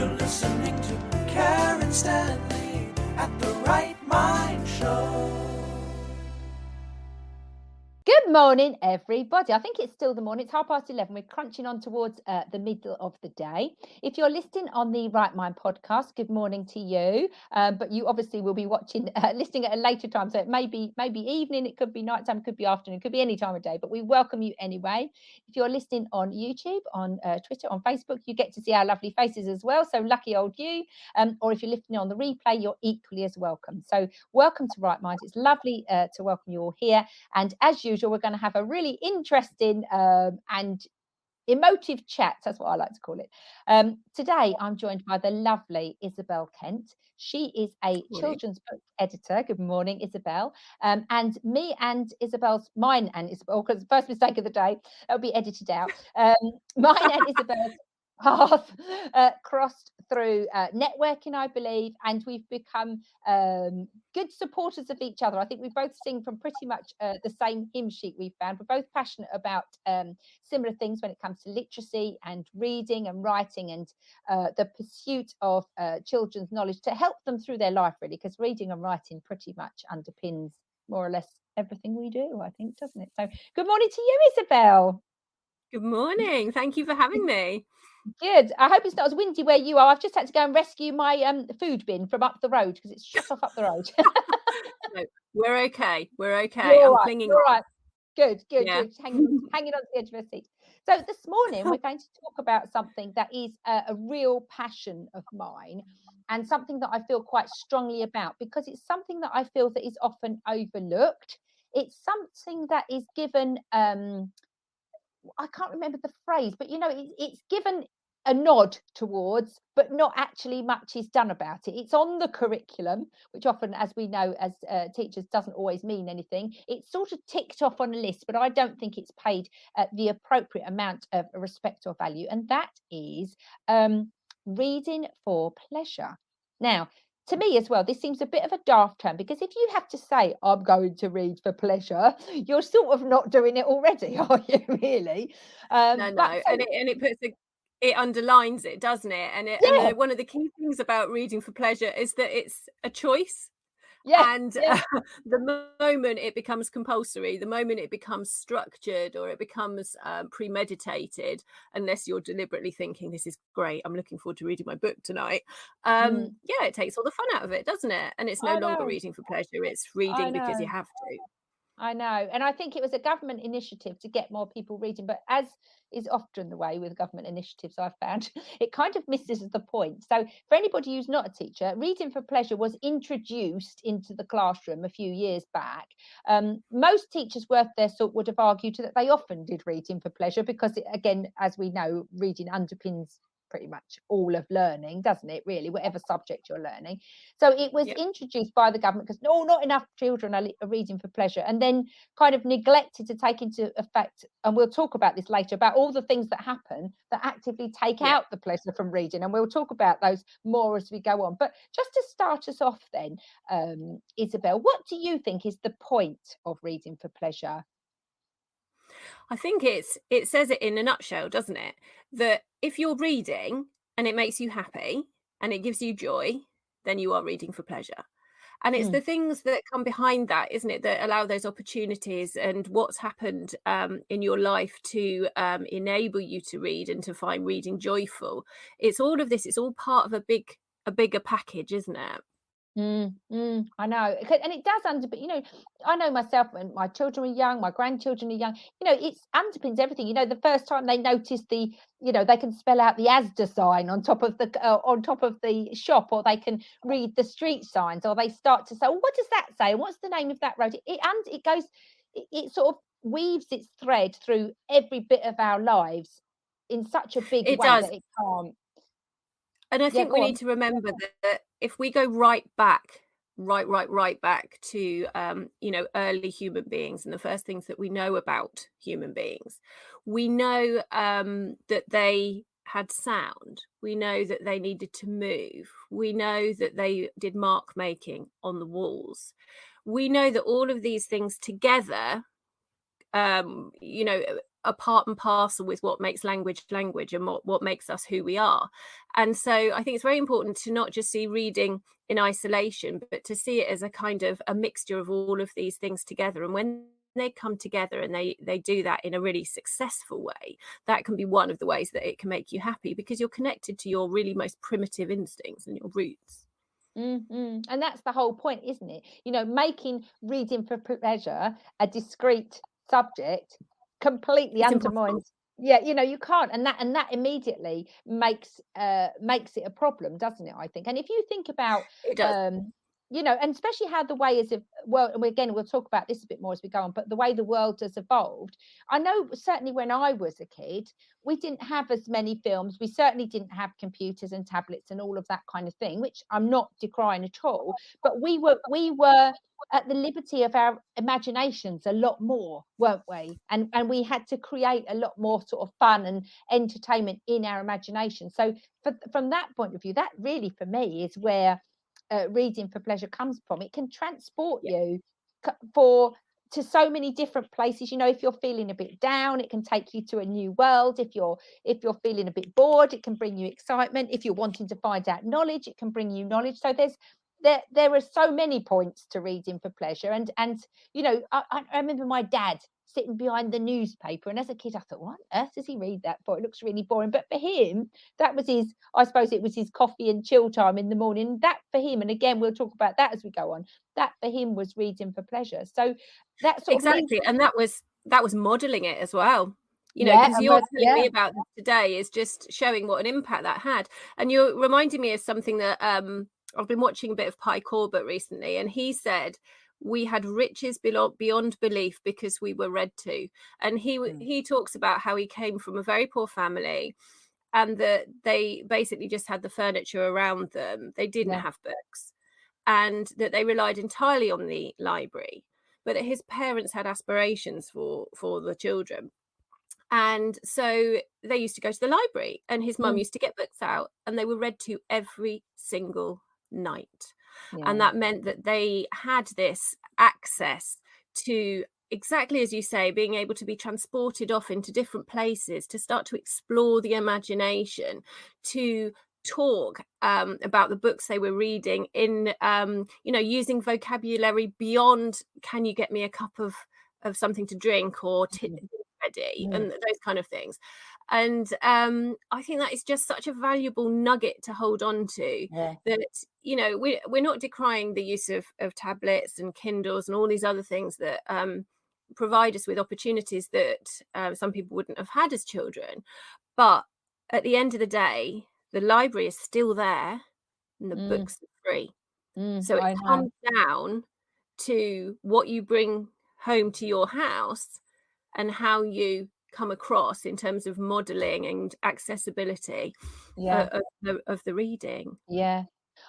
You're listening to Karen Stanley at the Right Mind Show. Good morning, everybody. I think it's still the morning. It's 11:30. We're crunching on towards the middle of the day. If you're listening on the Right Mind podcast, good morning to you. But you obviously will be watching, listening at a later time. So it may be evening, it could be nighttime, it could be afternoon, it could be any time of day. But we welcome you anyway. If you're listening on YouTube, on Twitter, on Facebook, you get to see our lovely faces as well. So lucky old you. Or if you're listening on the replay, you're equally as welcome. So welcome to Right Mind. It's lovely to welcome you all here. And as usual, we're going to have a really interesting and emotive chat. That's what I like to call it. Today, I'm joined by the lovely Isobel Kent. She is a children's book editor. Good morning, Isobel. And me and mine and Isobel, because first mistake of the day, that'll be edited out. Mine and Isobel's path crossed through networking, I believe, and we've become good supporters of each other. I think we both sing from pretty much the same hymn sheet we've found. We're both passionate about similar things when it comes to literacy and reading and writing and the pursuit of children's knowledge to help them through their life, really, because reading and writing pretty much underpins more or less everything we do, I think, doesn't it? So good morning to you, Isobel. Good morning. Thank you for having me. Good. I hope it's not as windy where you are. I've just had to go and rescue my food bin from up the road because it's shut off up the road. No, we're okay. We're okay. You're I'm right. clinging You're on. right. Good. Yeah. Good. Hanging on to the edge of a seat. So this morning we're going to talk about something that is a real passion of mine and something that I feel quite strongly about because it's something that I feel that is often overlooked. It's something that is given I can't remember the phrase, but it's given a nod towards, but not actually much is done about it. It's on the curriculum, which often, as we know, as teachers, doesn't always mean anything. It's sort of ticked off on a list, but I don't think it's paid the appropriate amount of respect or value. And that is reading for pleasure. Now, to me as well, this seems a bit of a daft term because if you have to say, I'm going to read for pleasure, you're sort of not doing it already, are you, really? No. And it puts it underlines it, doesn't it? And one of the key things about reading for pleasure is that it's a choice. And the moment it becomes compulsory, the moment it becomes structured or it becomes premeditated, unless you're deliberately thinking, this is great, I'm looking forward to reading my book tonight. It takes all the fun out of it, doesn't it? And it's no longer reading for pleasure, it's reading because you have to. I know. And I think it was a government initiative to get more people reading. But as is often the way with government initiatives, I've found, it kind of misses the point. So for anybody who's not a teacher, reading for pleasure was introduced into the classroom a few years back. Most teachers worth their salt would have argued that they often did reading for pleasure because, again, as we know, reading underpins pretty much all of learning, doesn't it, really, whatever subject you're learning. So it was introduced by the government because not enough children are reading for pleasure, and then kind of neglected to take into effect, and we'll talk about this later, about all the things that happen that actively take out the pleasure from reading, and we'll talk about those more as we go on. But just to start us off then, Isobel, what do you think is the point of reading for pleasure? I think it says it in a nutshell, doesn't it? That if you're reading and it makes you happy and it gives you joy, then you are reading for pleasure. And it's the things that come behind that, isn't it, that allow those opportunities and what's happened in your life to enable you to read and to find reading joyful. It's all of this. It's all part of a bigger package, isn't it? I know, and it does underpin. I know myself when my children are young, my grandchildren are young. It underpins everything. The first time they notice they can spell out the Asda sign on top of the shop, or they can read the street signs, or they start to say, well, what does that say? What's the name of that road? It sort of weaves its thread through every bit of our lives in such a big way that it can't. And I think we need to remember that if we go right back to, early human beings and the first things that we know about human beings, we know that they had sound. We know that they needed to move. We know that they did mark making on the walls. We know that all of these things together, a part and parcel with what makes language and what makes us who we are. And so I think it's very important to not just see reading in isolation, but to see it as a kind of a mixture of all of these things together. And when they come together and they do that in a really successful way, that can be one of the ways that it can make you happy, because you're connected to your really most primitive instincts and your roots. And that's the whole point, isn't it? Making reading for pleasure a discrete subject completely It's impossible. undermines. Yeah, you can't, and that immediately makes it a problem, doesn't it? I think. And if you think about, It does. and especially how the way is, well, again, we'll talk about this a bit more as we go on, but the way the world has evolved, I know certainly when I was a kid, we didn't have as many films. We certainly didn't have computers and tablets and all of that kind of thing, which I'm not decrying at all. But we were at the liberty of our imaginations a lot more, weren't we? And we had to create a lot more sort of fun and entertainment in our imagination. So from that point of view, that really for me is where reading for pleasure comes from. It can transport Yeah. you to so many different places. If you're feeling a bit down, it can take you to a new world. If you're feeling a bit bored, it can bring you excitement. If you're wanting to find out knowledge, it can bring you knowledge. So there are so many points to reading for pleasure. And I remember my dad sitting behind the newspaper, and as a kid I thought, what on earth does he read that for? It looks really boring. But for him, that was I suppose it was his coffee and chill time in the morning. That for him, and again we'll talk about that as we go on, that for him was reading for pleasure. So that sort of leads. Exactly, and that was modeling it as well. Yeah, because you're telling me about this today is just showing what an impact that had. And you're reminding me of something that I've been watching a bit of Pi Corbett recently, and he said we had riches beyond belief because we were read to. And he talks about how he came from a very poor family, and that they basically just had the furniture around them. They didn't have books, and that they relied entirely on the library, but that his parents had aspirations for the children. And so they used to go to the library, and his mum used to get books out, and they were read to every single night. And that meant that they had this access to, exactly as you say, being able to be transported off into different places, to start to explore the imagination, to talk about the books they were reading in using vocabulary beyond can you get me a cup of something to drink, or ready, and those kind of things. And I think that is just such a valuable nugget to hold on to, that we're not decrying the use of tablets and Kindles and all these other things that provide us with opportunities that some people wouldn't have had as children. But at the end of the day, the library is still there, and the books are free. So it comes down to what you bring home to your house and how you come across in terms of modeling and accessibility of the reading. Yeah,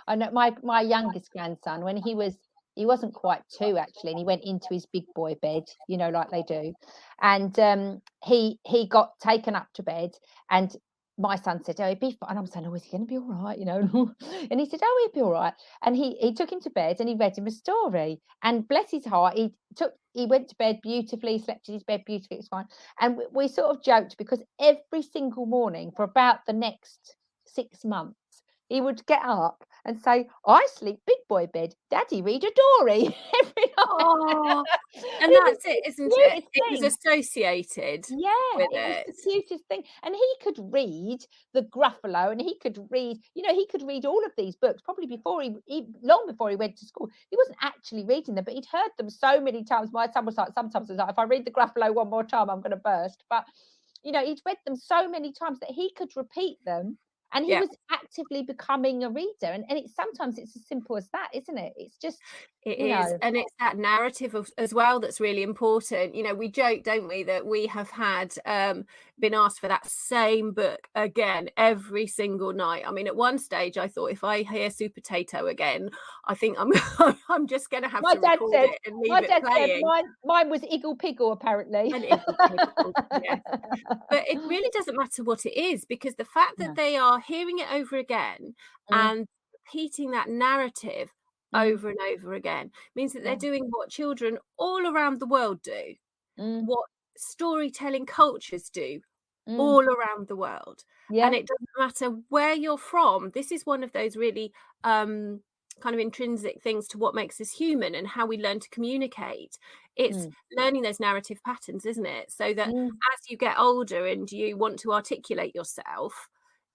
I know my youngest grandson, when he wasn't quite 2 actually, and he went into his big boy bed, like they do, and he got taken up to bed, and my son said, "Oh, he'd be fine." And I'm saying, "Oh, is he going to be all right?" And he said, "Oh, he'd be all right." And he took him to bed and he read him a story. And bless his heart, he went to bed beautifully, slept in his bed beautifully. It was fine. And we sort of joked, because every single morning for about the next 6 months, he would get up and say, "I sleep big boy bed. Daddy, read a story." Every night. Oh, and It was that's it, the isn't it? cutest It was thing. associated Yeah, with it was it. the cutest thing. And he could read the Gruffalo, and he could read all of these books probably before long before he went to school. He wasn't actually reading them, but he'd heard them so many times. My son was like, sometimes was like, if I read the Gruffalo one more time, I'm going to burst. But he'd read them so many times that he could repeat them, and he Yeah. was actively becoming a reader. And sometimes it's as simple as that, isn't it? It's just, It is, and it's that narrative as well that's really important. We joke, don't we, that we have had been asked for that same book again every single night. I mean, at one stage I thought, if I hear Super Potato again, I think I'm I'm just going to have to record it and leave it playing. Mine was Iggle Piggle, apparently. And Iggle Piggle, yes. But it really doesn't matter what it is, because the fact that they are hearing it over again and repeating that narrative over and over again means that they're doing what children all around the world do. What storytelling cultures do all around the world. And it doesn't matter where you're from. This is one of those really kind of intrinsic things to what makes us human and how we learn to communicate. It's learning those narrative patterns, isn't it? So that as you get older and you want to articulate yourself,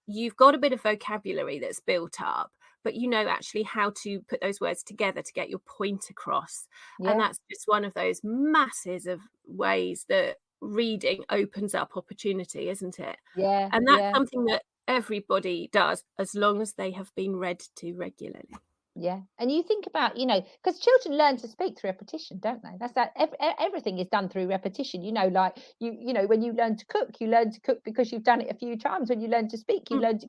you've got a bit of vocabulary that's built up, but you know actually how to put those words together to get your point across. And that's just one of those masses of ways that reading opens up opportunity, isn't it? And that's something that everybody does as long as they have been read to regularly. Yeah, and you think about, because children learn to speak through repetition, don't they? That's that. Everything is done through repetition. Like when you learn to cook because you've done it a few times. When you learn to speak, you learn to.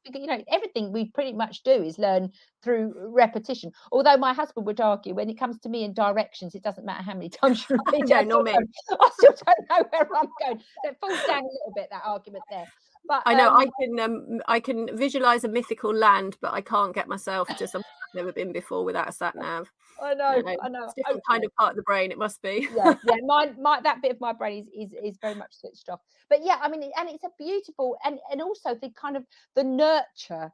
Everything we pretty much do is learn through repetition. Although my husband would argue, when it comes to me and directions, it doesn't matter how many times you repeat. No, not me. I still don't know where I'm going. So it falls down a little bit, that argument there. But I know I can visualize a mythical land, but I can't get myself to something I've never been before without a sat nav. I know. It's a different kind of part of the brain. It must be. Yeah. That bit of my brain is very much switched off. But yeah, I mean, and it's a beautiful and also the kind of the nurture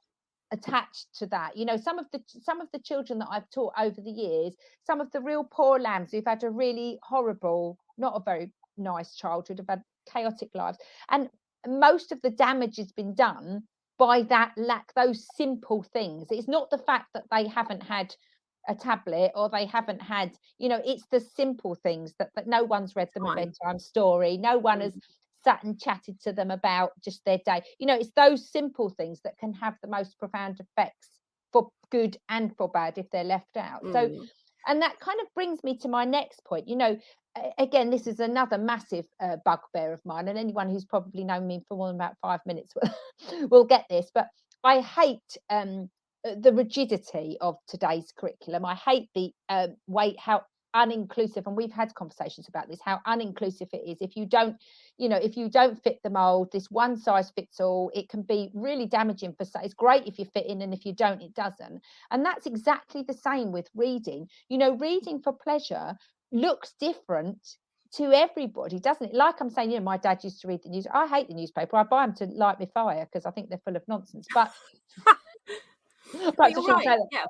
attached to that. Some of the children that I've taught over the years, some of the real poor lambs who've had a really horrible, not a very nice childhood, have had chaotic lives, and most of the damage has been done by that lack, those simple things. It's not the fact that they haven't had a tablet or they haven't had, it's the simple things that no one's read them a bedtime story, no one has sat and chatted to them about just their day. It's those simple things that can have the most profound effects for good and for bad if they're left out. So, and that kind of brings me to my next point. Again, this is another massive bugbear of mine, and anyone who's probably known me for more than about 5 minutes will get this, but I hate the rigidity of today's curriculum. I hate the way how uninclusive, and we've had conversations about this, how uninclusive it is. If you don't fit the mold, this one size fits all, it can be really damaging for it's great if you fit in, and if you don't, it doesn't. And that's exactly the same with reading. Reading for pleasure looks different to everybody, doesn't it? Like I'm saying, my dad used to read the news. I hate the newspaper. I buy them to light my fire because I think they're full of nonsense. But you're right. Yeah,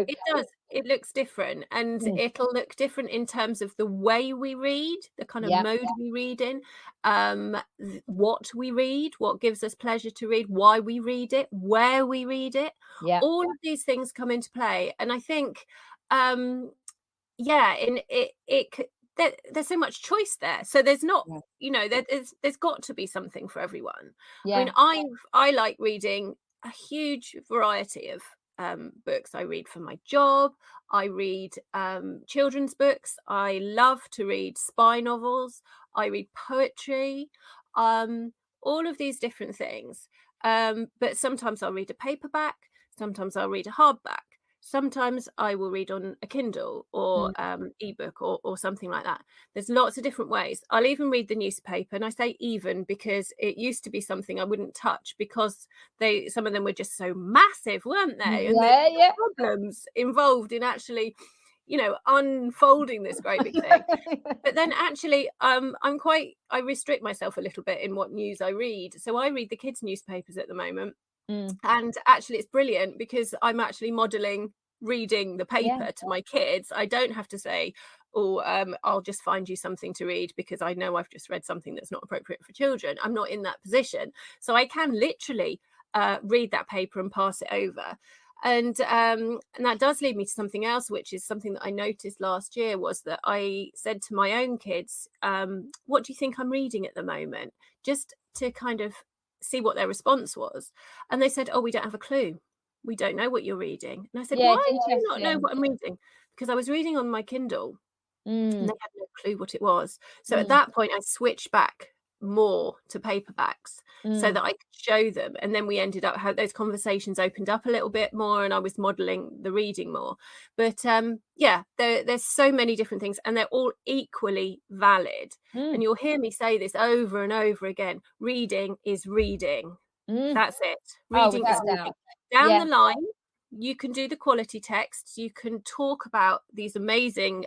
it does. It looks different, and it'll look different in terms of the way we read, the kind of mode we read in, what we read, what gives us pleasure to read, why we read it, where we read it. All of these things come into play, and I think there's so much choice there. So there's not, there's got to be something for everyone. I mean, I like reading a huge variety of books. I read for my job. I read children's books. I love to read spy novels. I read poetry, all of these different things. But sometimes I'll read a paperback. Sometimes I'll read a hardback. Sometimes I will read on a Kindle or ebook or something like that. There's lots of different ways. I'll even read the newspaper, and I say even because it used to be something I wouldn't touch because some of them were just so massive, weren't they? And there were problems involved in actually, unfolding this great big thing. But then actually, I restrict myself a little bit in what news I read. So I read the kids' newspapers at the moment. And actually it's brilliant because I'm actually modeling reading the paper to my kids. I don't have to say, I'll just find you something to read because I know I've just read something that's not appropriate for children. I'm not in that position. So I can literally read that paper and pass it over. And that does lead me to something else, which is something that I noticed last year, was that I said to my own kids, what do you think I'm reading at the moment? Just to kind of see what their response was. And they said, we don't have a clue. We don't know what you're reading. And I said, why do you not know what I'm reading? Because I was reading on my Kindle and they had no clue what it was. So at that point I switched back more to paperbacks so that I could show them, and then we ended up how those conversations opened up a little bit more, and I was modeling the reading more. But there's so many different things, and they're all equally valid. And you'll hear me say this over and over again: reading is reading. That's it. Reading is reading. Down the line, you can do the quality texts, you can talk about these amazing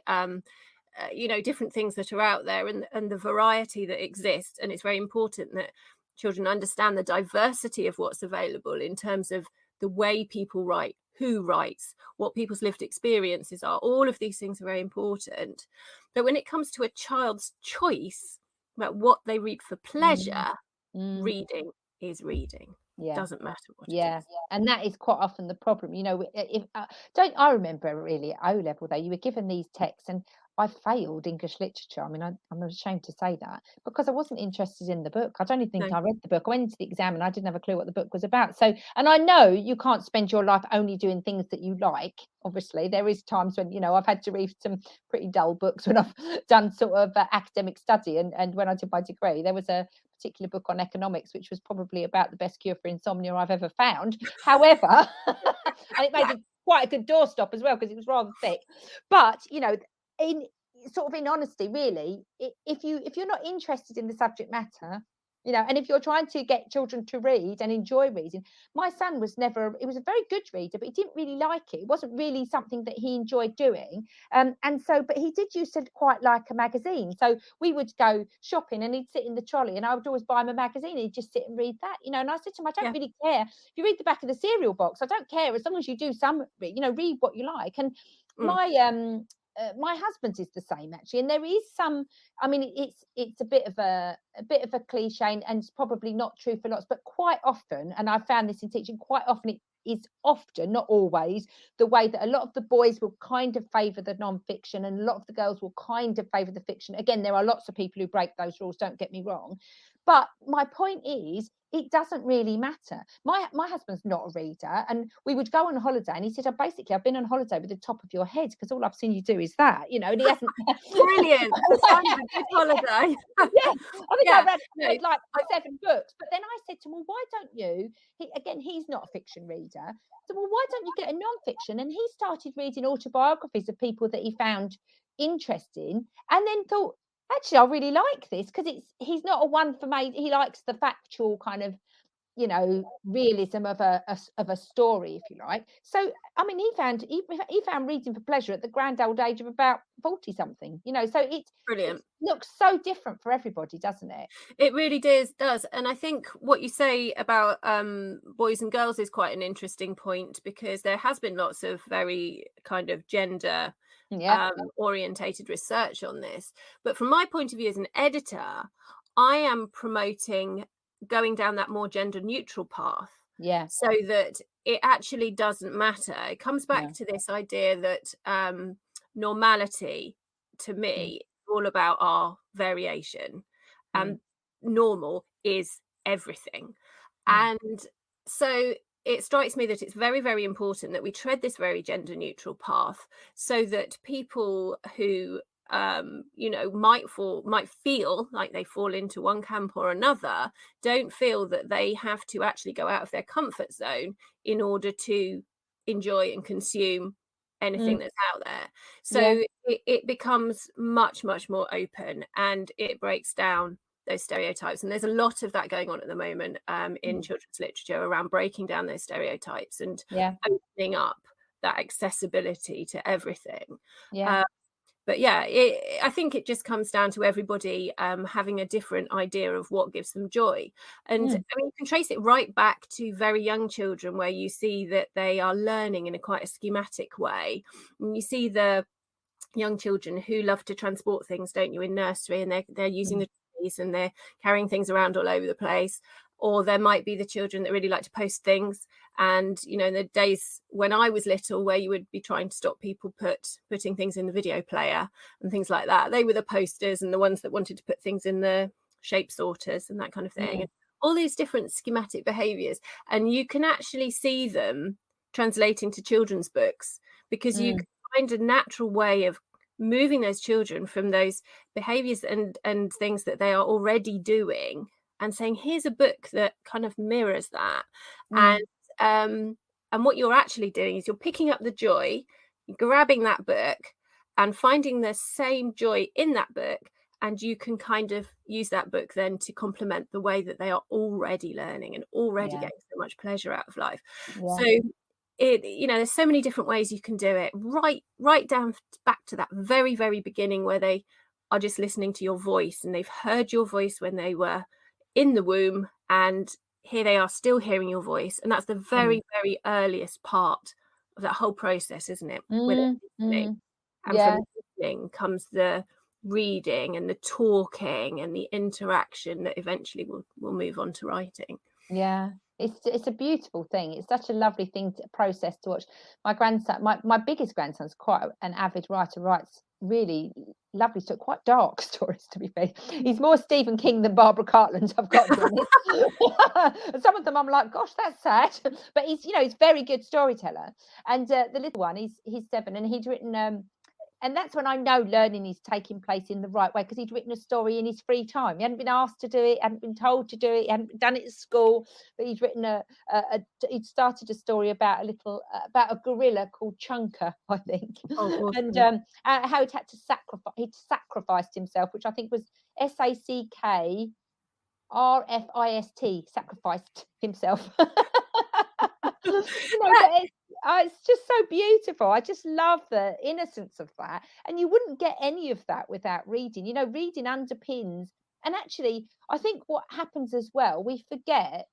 different things that are out there, and the variety that exists. And it's very important that children understand the diversity of what's available in terms of the way people write, who writes, what people's lived experiences are. All of these things are very important. But when it comes to a child's choice about what they read for pleasure, reading is reading. Doesn't matter what it is. And that is quite often the problem. If I remember really at O level though, you were given these texts, and I failed English literature. I mean, I'm ashamed to say that, because I wasn't interested in the book. I don't even think I read the book. I went into the exam and I didn't have a clue what the book was about. So, and I know you can't spend your life only doing things that you like. Obviously, there is times when, I've had to read some pretty dull books when I've done sort of academic study. And when I did my degree, there was a particular book on economics, which was probably about the best cure for insomnia I've ever found. However, and it made quite a good doorstop as well, because it was rather thick. But, in honesty, really, if you're not interested in the subject matter, and if you're trying to get children to read and enjoy reading, my son was he was a very good reader, but he didn't really like it. It wasn't really something that he enjoyed doing. But he did used to quite like a magazine. So we would go shopping and he'd sit in the trolley and I would always buy him a magazine. He'd just sit and read that, and I said to him, I don't really care if you read the back of the cereal box. I don't care, as long as you do some, read what you like. And my husband is the same actually, and there is some. I mean, it's a bit of a cliche, and it's probably not true for lots, but quite often, and I've found this in teaching, quite often it is often, not always, the way that a lot of the boys will kind of favour the non-fiction, and a lot of the girls will kind of favour the fiction. Again, there are lots of people who break those rules. Don't get me wrong, but my point is, it doesn't really matter. My husband's not a reader, and we would go on holiday, and he said, I've been on holiday with the top of your head, because all I've seen you do is that, and he hasn't. Brilliant. That sounds a good holiday. I read like 7 books, but then I said to him, well, why don't you? He's not a fiction reader, so well, why don't you get a non-fiction? And he started reading autobiographies of people that he found interesting, and then thought, actually, I really like this, because he's not a one for me. He likes the factual kind of, realism of a story, if you like. So, I mean, he found reading for pleasure at the grand old age of about 40 something. So it's brilliant. It looks so different for everybody, doesn't it? It really does. And I think what you say about boys and girls is quite an interesting point, because there has been lots of very kind of gender orientated research on this. But from my point of view as an editor, I am promoting going down that more gender neutral path, so that it actually doesn't matter. It comes back to this idea that normality, to me, is all about our variation, and normal is everything. And so it strikes me that it's very, very important that we tread this very gender neutral path, so that people who might feel like they fall into one camp or another don't feel that they have to actually go out of their comfort zone in order to enjoy and consume anything that's out there. So it becomes much, much more open, and it breaks down those stereotypes. And there's a lot of that going on at the moment in children's literature, around breaking down those stereotypes and opening up that accessibility to everything. But I think it just comes down to everybody having a different idea of what gives them joy. And I mean, you can trace it right back to very young children, where you see that they are learning in a quite a schematic way. And you see the young children who love to transport things, don't you, in nursery, and they're using the trees and they're carrying things around all over the place. Or there might be the children that really like to post things. And, in the days when I was little, where you would be trying to stop people putting things in the video player and things like that, they were the posters and the ones that wanted to put things in the shape sorters and that kind of thing. And all these different schematic behaviours. And you can actually see them translating to children's books, because you can find a natural way of moving those children from those behaviours and things that they are already doing, and saying, here's a book that kind of mirrors that. And what you're actually doing is you're picking up the joy, grabbing that book and finding the same joy in that book, and you can kind of use that book then to complement the way that they are already learning and already getting so much pleasure out of life. So there's so many different ways you can do it. Right down back to that very, very beginning, where they are just listening to your voice, and they've heard your voice when they were in the womb, and here they are still hearing your voice. And that's the very, very earliest part of that whole process, isn't it? With listening. And from listening comes the reading and the talking and the interaction that eventually will move on to writing. Yeah, it's a beautiful thing. It's such a lovely thing to process, to watch. My grandson, my biggest grandson's quite an avid writer, writes really lovely stories, quite dark stories, to be fair. He's more Stephen King than Barbara Cartland, I've got to be honest. Some of them I'm like, gosh, that's sad. But he's very good storyteller. And the little one, he's 7, and he's written and that's when I know learning is taking place in the right way, because he'd written a story in his free time. He hadn't been asked to do it, hadn't been told to do it, he hadn't done it at school, but he'd written he'd started a story about about a gorilla called Chunker, I think. Oh, awesome. And how he'd sacrificed himself, which I think was SACKRFIST, sacrificed himself. It's just so beautiful. I just love the innocence of that. And you wouldn't get any of that without reading. Reading underpins. And actually, I think what happens as well, we forget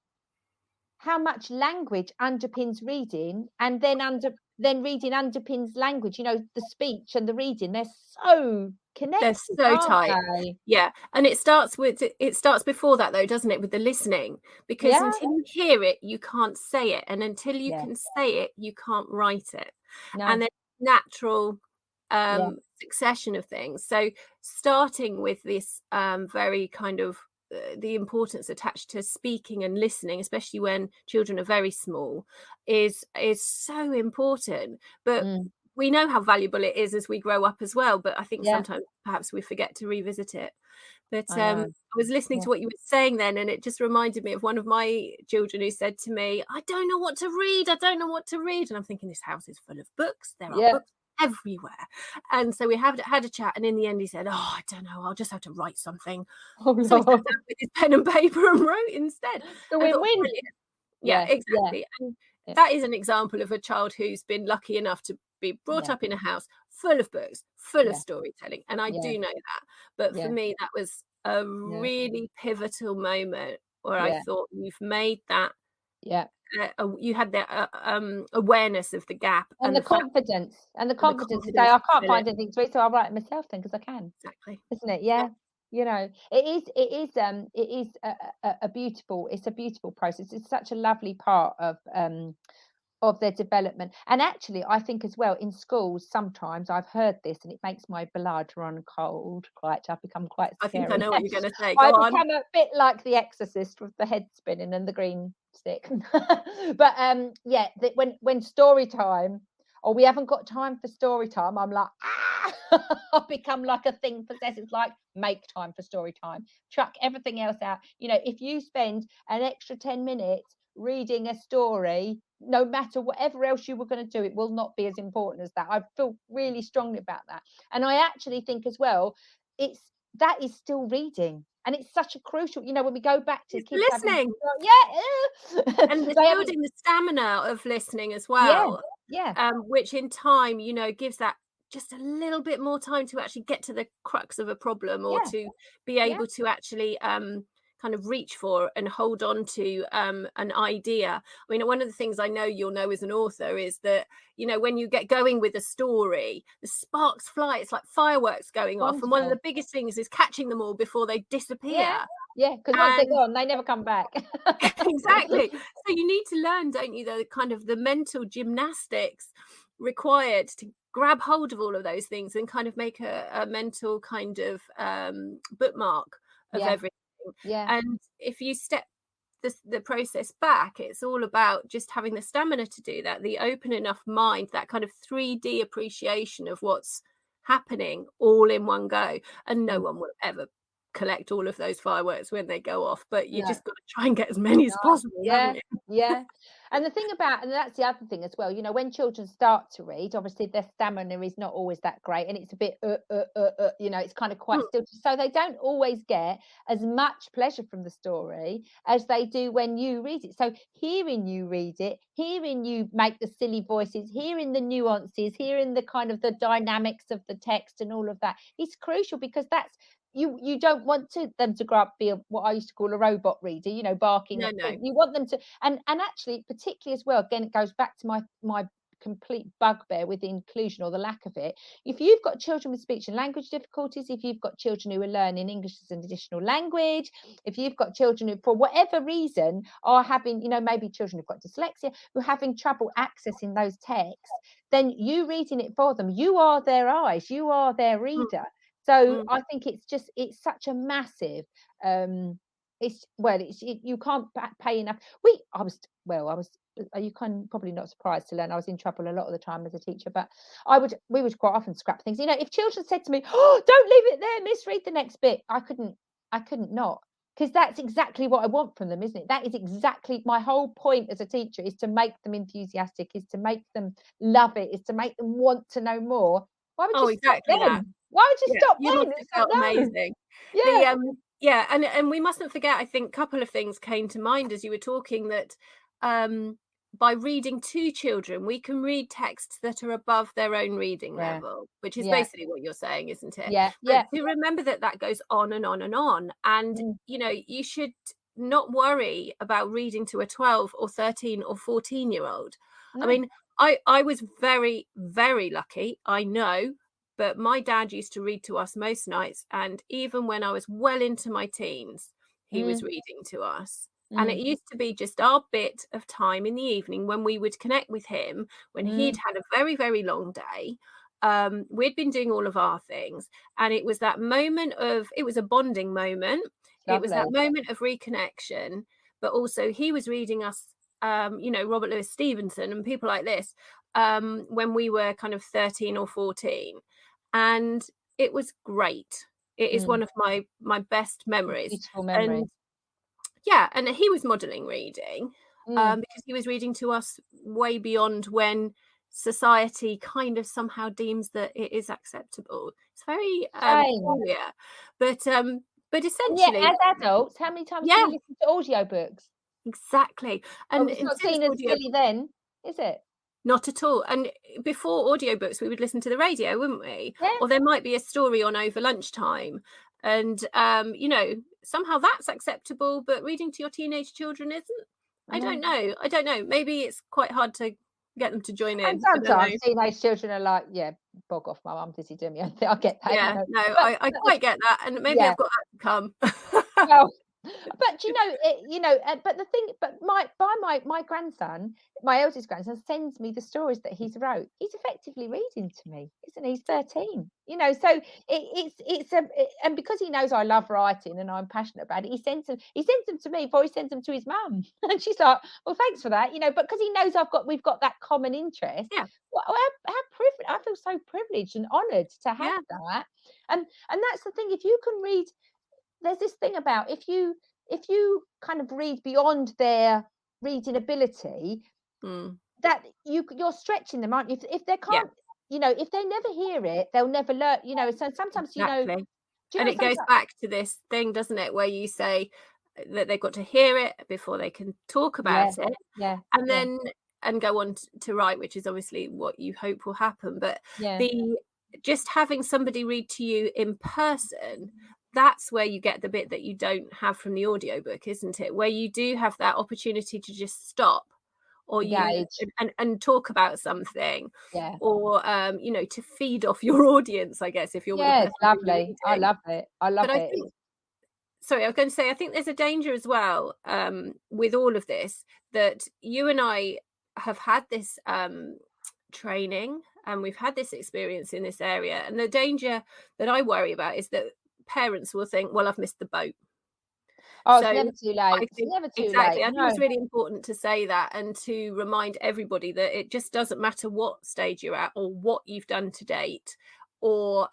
how much language underpins reading, and then reading underpins language. The speech and the reading, they're so connected. They're so tight. Yeah. And it starts before that, though, doesn't it, with the listening? Because until you hear it, you can't say it, and until you can say it, you can't write it. And then natural succession of things. So starting with this very kind of the importance attached to speaking and listening, especially when children are very small, is so important. But we know how valuable it is as we grow up as well. But I think sometimes perhaps we forget to revisit it. But I was listening to what you were saying then, and it just reminded me of one of my children who said to me, I don't know what to read. I don't know what to read. And I'm thinking, this house is full of books. There are books everywhere. And so we had a chat, and in the end he said, I don't know, I'll just have to write something. So he sat down with his pen and paper and wrote instead. The win-win. Yeah, exactly. And that is an example of a child who's been lucky enough to be brought up in a house full of books, full of storytelling. And I do know that. But for me, that was a really pivotal moment where I thought, you've made that. You had that awareness of the gap and the confidence to say, I can't find anything to read, so I'll write it myself then, because I can. Exactly. Isn't it? It is a beautiful process. It's such a lovely part of their development. And actually, I think as well, in schools, sometimes I've heard this, and it makes my blood run cold. I've become quite scary. I think I know what you're going to say. I become a bit like the Exorcist with the head spinning and the green stick. But when story time, or we haven't got time for story time, I'm like, I become like a thing possessed. It's like, make time for story time. Chuck everything else out. If you spend an extra 10 minutes reading a story, no matter whatever else you were going to do, it will not be as important as that. I feel really strongly about that. And I actually think as well, that is still reading. And it's such a crucial, when we go back to kids listening. And the building the stamina of listening as well. Which in time, gives that just a little bit more time to actually get to the crux of a problem, or to be able to actually kind of reach for and hold on to an idea. I mean, one of the things I know you'll know as an author is that, when you get going with a story, the sparks fly. It's like fireworks going off. And one of the biggest things is catching them all before they disappear. Because once they're gone, they never come back. Exactly. So you need to learn, don't you, the mental gymnastics required to grab hold of all of those things and kind of make a mental kind of bookmark of everything. And if you step the process back, it's all about just having the stamina to do that, the open enough mind, that kind of 3D appreciation of what's happening all in one go. And no one will ever collect all of those fireworks when they go off, but you just got to try and get as many as possible, haven't you? Yeah. And the thing about, and that's the other thing as well, when children start to read, obviously their stamina is not always that great, and it's a bit, it's kind of quite still. So they don't always get as much pleasure from the story as they do when you read it. So hearing you read it, hearing you make the silly voices, hearing the nuances, hearing the kind of the dynamics of the text and all of that is crucial, because that's, you don't want them to grow up be what I used to call a robot reader, barking No, at no. things. You want them to, and actually, particularly as well, again, it goes back to my complete bugbear with the inclusion or the lack of it. If you've got children with speech and language difficulties, if you've got children who are learning English as an additional language, if you've got children who, for whatever reason, are having, maybe children who've got dyslexia, who are having trouble accessing those texts, then you reading it for them, you are their eyes, you are their reader. So I think it's such a massive, you can't pay enough. You can probably not surprised to learn I was in trouble a lot of the time as a teacher, but we would quite often scrap things. If children said to me, "Oh, don't leave it there, miss, read the next bit," I couldn't not, because that's exactly what I want from them, isn't it? That is exactly my whole point as a teacher, is to make them enthusiastic, is to make them love it, is to make them want to know more. Why would you stop exactly that. then? Why would you stop You then? must have It's like, felt no. amazing. Yeah. Yeah, and we mustn't forget, I think a couple of things came to mind as you were talking, that by reading to children, we can read texts that are above their own reading level, which is basically what you're saying, isn't it? Yeah. But to remember that goes on and on and on. And, you should not worry about reading to a 12 or 13 or 14-year-old. No. I mean, I was very, very lucky, I know, but my dad used to read to us most nights. And even when I was well into my teens, he was reading to us. And it used to be just our bit of time in the evening when we would connect with him, when he'd had a very, very long day. We'd been doing all of our things. And it was that moment it was a bonding moment. It was that moment of reconnection. But also he was reading us, Robert Louis Stevenson and people like this, when we were kind of 13 or 14. And it was great. It is one of my best memories. Beautiful memory. And he was modelling reading, because he was reading to us way beyond when society kind of somehow deems that it is acceptable. It's very peculiar, but essentially, as adults, how many times do we listen to audiobooks? Exactly. And it's not seen as silly then, is it? Not at all. And before audiobooks, we would listen to the radio, wouldn't we? Yeah. Or there might be a story on over lunchtime. And, somehow that's acceptable, but reading to your teenage children isn't. I don't know. Maybe it's quite hard to get them to join in. And sometimes teenage children are like, bog off, my mum's busy doing me. I get that. Yeah, no, I quite get that. And maybe I've got that to come. Well, but but the thing, but my grandson, my eldest grandson, sends me the stories that he's wrote. He's effectively reading to me, isn't he? He's 13. So and because he knows I love writing and I'm passionate about it, he sends them to me before he sends them to his mum, and she's like, "Well, thanks for that," but because he knows we've got that common interest. Yeah. Well, how privileged! I feel so privileged and honoured to have that, and that's the thing. If you can read. There's this thing about if you kind of read beyond their reading ability, that you're stretching them, aren't you? If they can't, if they never hear it, they'll never learn. So sometimes Exactly. And it goes back to this thing, doesn't it, where you say that they've got to hear it before they can talk about it, and then and go on to write, which is obviously what you hope will happen. But just having somebody read to you in person, that's where you get the bit that you don't have from the audiobook, isn't it? Where you do have that opportunity to just stop, or and talk about something, or to feed off your audience, I guess, if you're lovely. I love it. Sorry, I was going to say, I think there's a danger as well, with all of this, that you and I have had this training and we've had this experience in this area, and the danger that I worry about is that parents will think, well, I've missed the boat. Oh, so it's never too late. It's never too late. I think it's really important to say that, and to remind everybody that it just doesn't matter what stage you're at or what you've done to date. or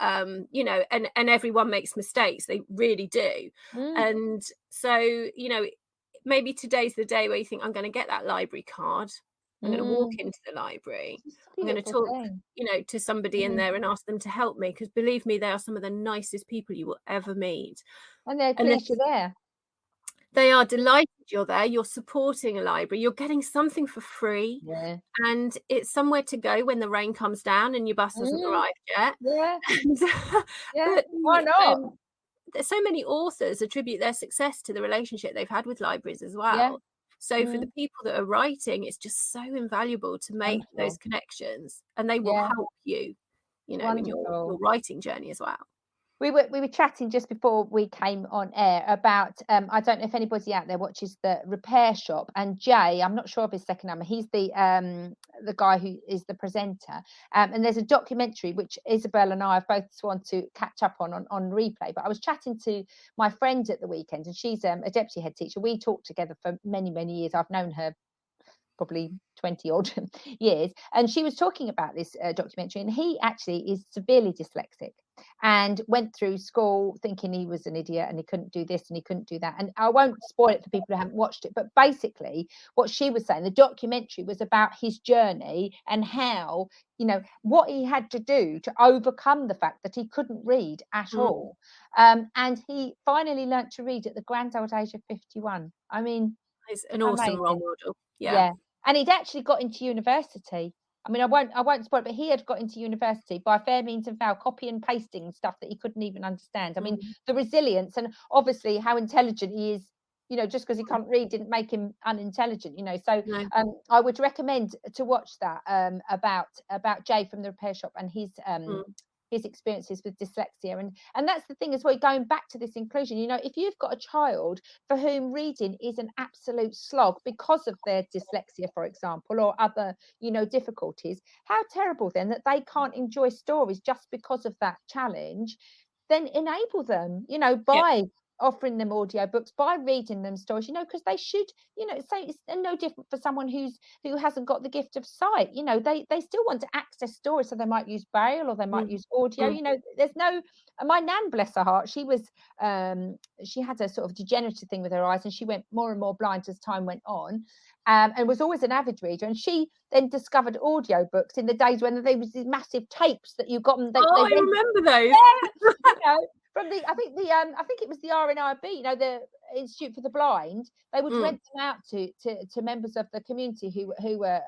you know, and everyone makes mistakes, they really do. And so, you know, maybe today's the day where you think, I'm going to get that library card, I'm going to walk into the library, It's a I'm going to beautiful talk, thing. you know, to somebody in there and ask them to help me, because believe me, they are some of the nicest people you will ever meet. And they're And pleased you're there. they are delighted you're there, you're supporting a library, you're getting something for free, Yeah. and it's somewhere to go when the rain comes down and your bus hasn't arrived yet. Yeah. And, Yeah. but Why not? there's so many authors attribute their success to the relationship they've had with libraries as Yeah. well. So for the people that are writing, it's just so invaluable to make those Wonderful. connections, and they will Yeah. help you, you know, in your Wonderful. writing journey as well. We were chatting just before we came on air about I don't know if anybody out there watches the Repair Shop, and Jay, I'm not sure of his second name, he's the guy who is the presenter, and there's a documentary which Isobel and I have both want to catch up on replay. But I was chatting to my friend at the weekend, and she's a deputy head teacher. We talked together for many years. I've known her probably 20 odd years, and she was talking about this documentary, and he actually is severely dyslexic and went through school thinking he was an idiot and he couldn't do this and he couldn't do that. And I won't spoil it for people who haven't watched it, but basically what she was saying, the documentary was about his journey and how, you know, what he had to do to overcome the fact that he couldn't read at all. And he finally learnt to read at the grand old age of 51. I mean, It's an awesome role amazing. model. Yeah. And he'd actually got into university. I mean, I won't spoil it, but he had got into university by fair means and foul, copy and pasting stuff that he couldn't even understand. I mean, the resilience and obviously how intelligent he is, you know, just because he can't read didn't make him unintelligent, you know. So No. I would recommend to watch that about Jay from the Repair Shop and his experiences with dyslexia. And that's the thing as well, going back to this inclusion, you know, if you've got a child for whom reading is an absolute slog because of their dyslexia, for example, or other, you know, difficulties, how terrible then that they can't enjoy stories just because of that challenge. Then enable them, you know, Yep. by offering them audiobooks, by reading them stories, you know, because they should, you know, say it's no different for someone who hasn't got the gift of sight. You know, they still want to access stories, so they might use braille or they might use audio. You know, there's no. And my nan, bless her heart, she had a sort of degenerative thing with her eyes, and she went more and more blind as time went on. And was always an avid reader, and she then discovered audiobooks in the days when there was these massive tapes that you got, and they I went, remember those. yeah, you know, from I think it was the RNIB, you know, the Institute for the Blind. They would rent them out to members of the community who were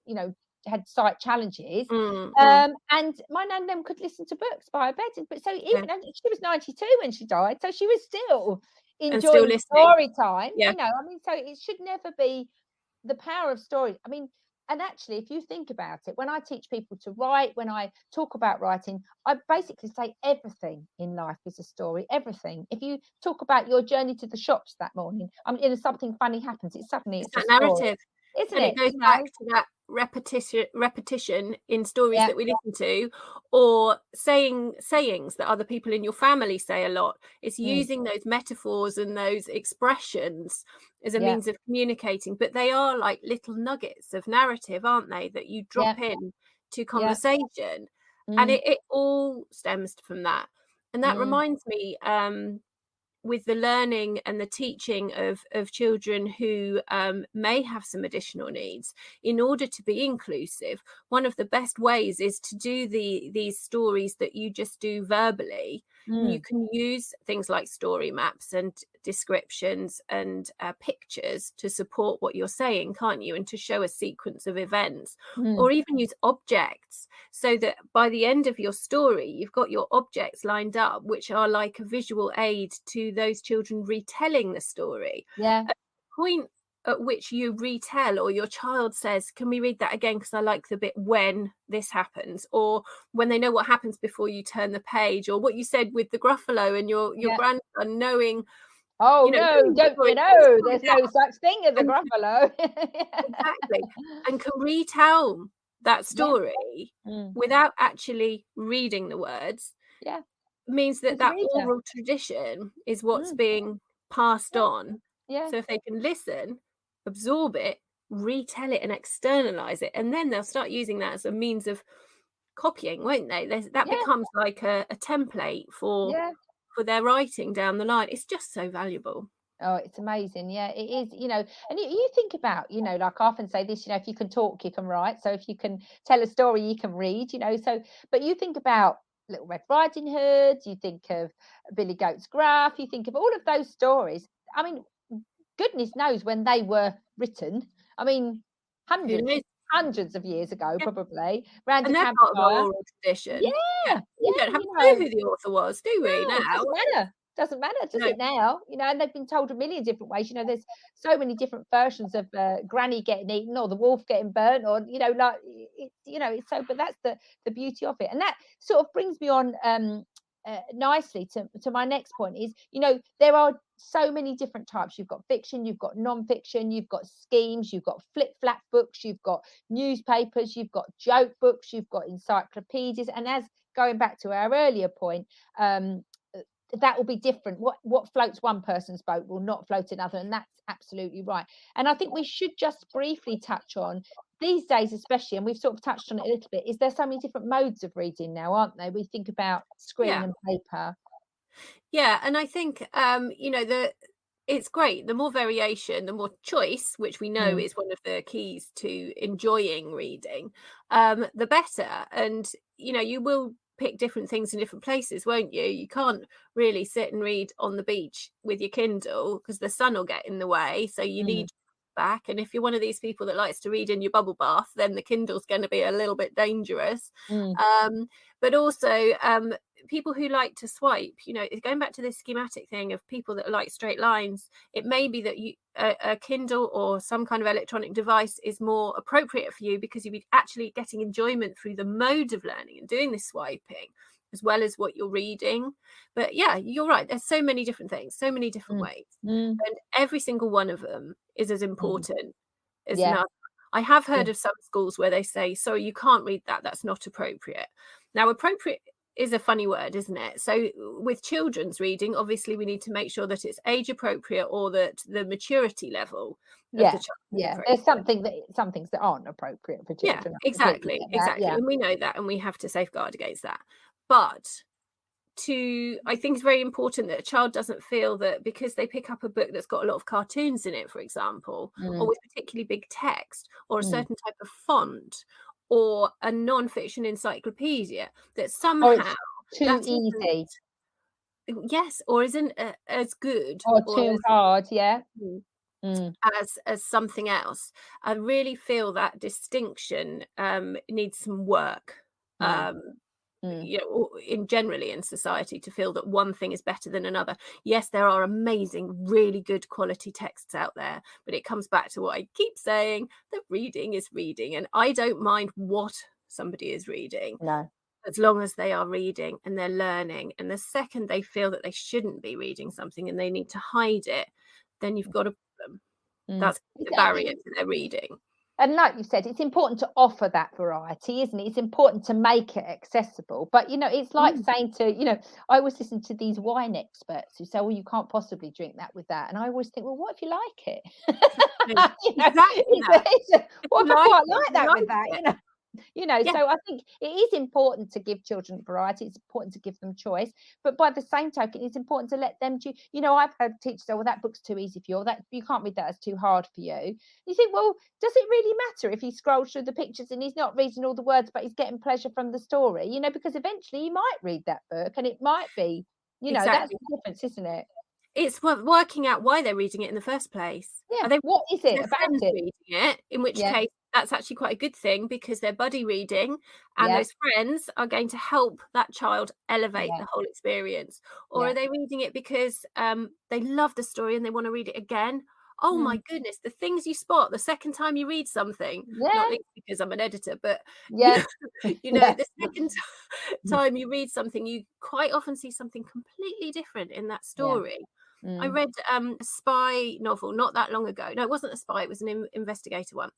you know, had sight challenges. And my nan then could listen to books by her bed. But so even she was 92 when she died, so she was still enjoying story time. You know, I mean, so it should never be the power of story. I mean, and actually, if you think about it, when I teach people to write, when I talk about writing, I basically say everything in life is a story. Everything. If you talk about your journey to the shops that morning, I mean, if something funny happens, it's It's a that story, narrative, isn't and it? it goes You back know? to that repetition in stories Yeah. that we listen to, or sayings that other people in your family say a lot. It's using those metaphors and those expressions as a means of communicating, but they are like little nuggets of narrative, aren't they, that you drop in to conversation, and it all stems from that. And that reminds me, with the learning and the teaching of children who may have some additional needs, in order to be inclusive, one of the best ways is to do these stories that you just do verbally. And you can use things like story maps and descriptions and pictures to support what you're saying, can't you? And to show a sequence of events, or even use objects, so that by the end of your story, you've got your objects lined up, which are like a visual aid to those children retelling the story. Yeah. At the point at which you retell, or your child says, can we read that again, because I like the bit when this happens, or when they know what happens before you turn the page, or what you said with the Gruffalo and your grandson knowing, oh, you know, no, don't you know, there's no such thing as a Gruffalo. Exactly. And can retell that story without actually reading the words, means that It's a reader. oral tradition is what's being passed on. Yeah. So if they can listen, absorb it, retell it and externalize it, and then they'll start using that as a means of copying, won't they? That becomes like a template for their writing down the line. It's just so valuable. Oh, it's amazing. Yeah, it is, and you think about, like I often say this, if you can talk, you can write. So if you can tell a story, you can read, so, but you think about Little Red Riding Hood, you think of Billy Goat's Gruff, you think of all of those stories. I mean, goodness knows when they were written. I mean, hundreds of years ago, probably. Round and a they're part of our campfire. oral tradition. Yeah, We don't have a clue who the author was, do we? No, Now it doesn't matter, does No. it now? And they've been told a million different ways. There's so many different versions of Granny getting eaten or the wolf getting burnt, or like it's so. But that's the beauty of it, and that sort of brings me on nicely to my next point. Is there are so many different types. You've got fiction, you've got non-fiction, you've got schemes, you've got flip-flap books, you've got newspapers, you've got joke books, you've got encyclopedias, and as going back to our earlier point, that will be different. What floats one person's boat will not float another, and that's absolutely right. And I think we should just briefly touch on these days, especially, and we've sort of touched on it a little bit, is there so many different modes of reading now, aren't there? We think about screen and paper. Yeah, and I think it's great. The more variation, the more choice, which we know is one of the keys to enjoying reading, the better. And you will pick different things in different places, won't you? You can't really sit and read on the beach with your Kindle because the sun will get in the way. So you need back. And if you're one of these people that likes to read in your bubble bath, then the Kindle's going to be a little bit dangerous. But also people who like to swipe, going back to this schematic thing of people that like straight lines, it may be that a Kindle or some kind of electronic device is more appropriate for you because you'll be actually getting enjoyment through the mode of learning and doing this swiping as well as what you're reading. But yeah, you're right. There's so many different things, so many different ways. And every single one of them is as important as another. I have heard of some schools where they say, sorry, you can't read that. That's not appropriate. Now, appropriate is a funny word, isn't it? So with children's reading, obviously we need to make sure that it's age appropriate or that the maturity level of the child there's some things that aren't appropriate for children. Exactly. And we know that, and we have to safeguard against that. But I think it's very important that a child doesn't feel that because they pick up a book that's got a lot of cartoons in it, for example, or with particularly big text or a certain type of font or a non-fiction encyclopedia, that somehow too easy. Yes, or isn't as good or too hard. as something else. I really feel that distinction needs some work. Generally in society, to feel that one thing is better than another. Yes, there are amazing, really good quality texts out there, but it comes back to what I keep saying, that reading is reading, and I don't mind what somebody is reading. No. As long as they are reading and they're learning. And the second they feel that they shouldn't be reading something and they need to hide it, then you've got a problem. That's the barrier to their reading. And like you said, it's important to offer that variety, isn't it? It's important to make it accessible. But, it's like saying to, I always listen to these wine experts who say, well, you can't possibly drink that with that. And I always think, well, what if you like it? What if I quite like that with that? So I think it is important to give children variety. It's important to give them choice, but by the same token, it's important to let them choose. I've heard teachers say, well, that book's too easy for you, or that you can't read that, it's too hard for you. You think, well, does it really matter if he scrolls through the pictures and he's not reading all the words, but he's getting pleasure from the story? Because eventually he might read that book and it might be, that's the difference, isn't it? It's working out why they're reading it in the first place. What is it about it? Reading it, in which case that's actually quite a good thing because they're buddy reading, and those friends are going to help that child elevate the whole experience. Or are they reading it because they love the story and they want to read it again? Oh my goodness, the things you spot the second time you read something, not least because I'm an editor, but the second time you read something, you quite often see something completely different in that story. I read a spy novel not that long ago. No, it wasn't a spy, it was an investigator one.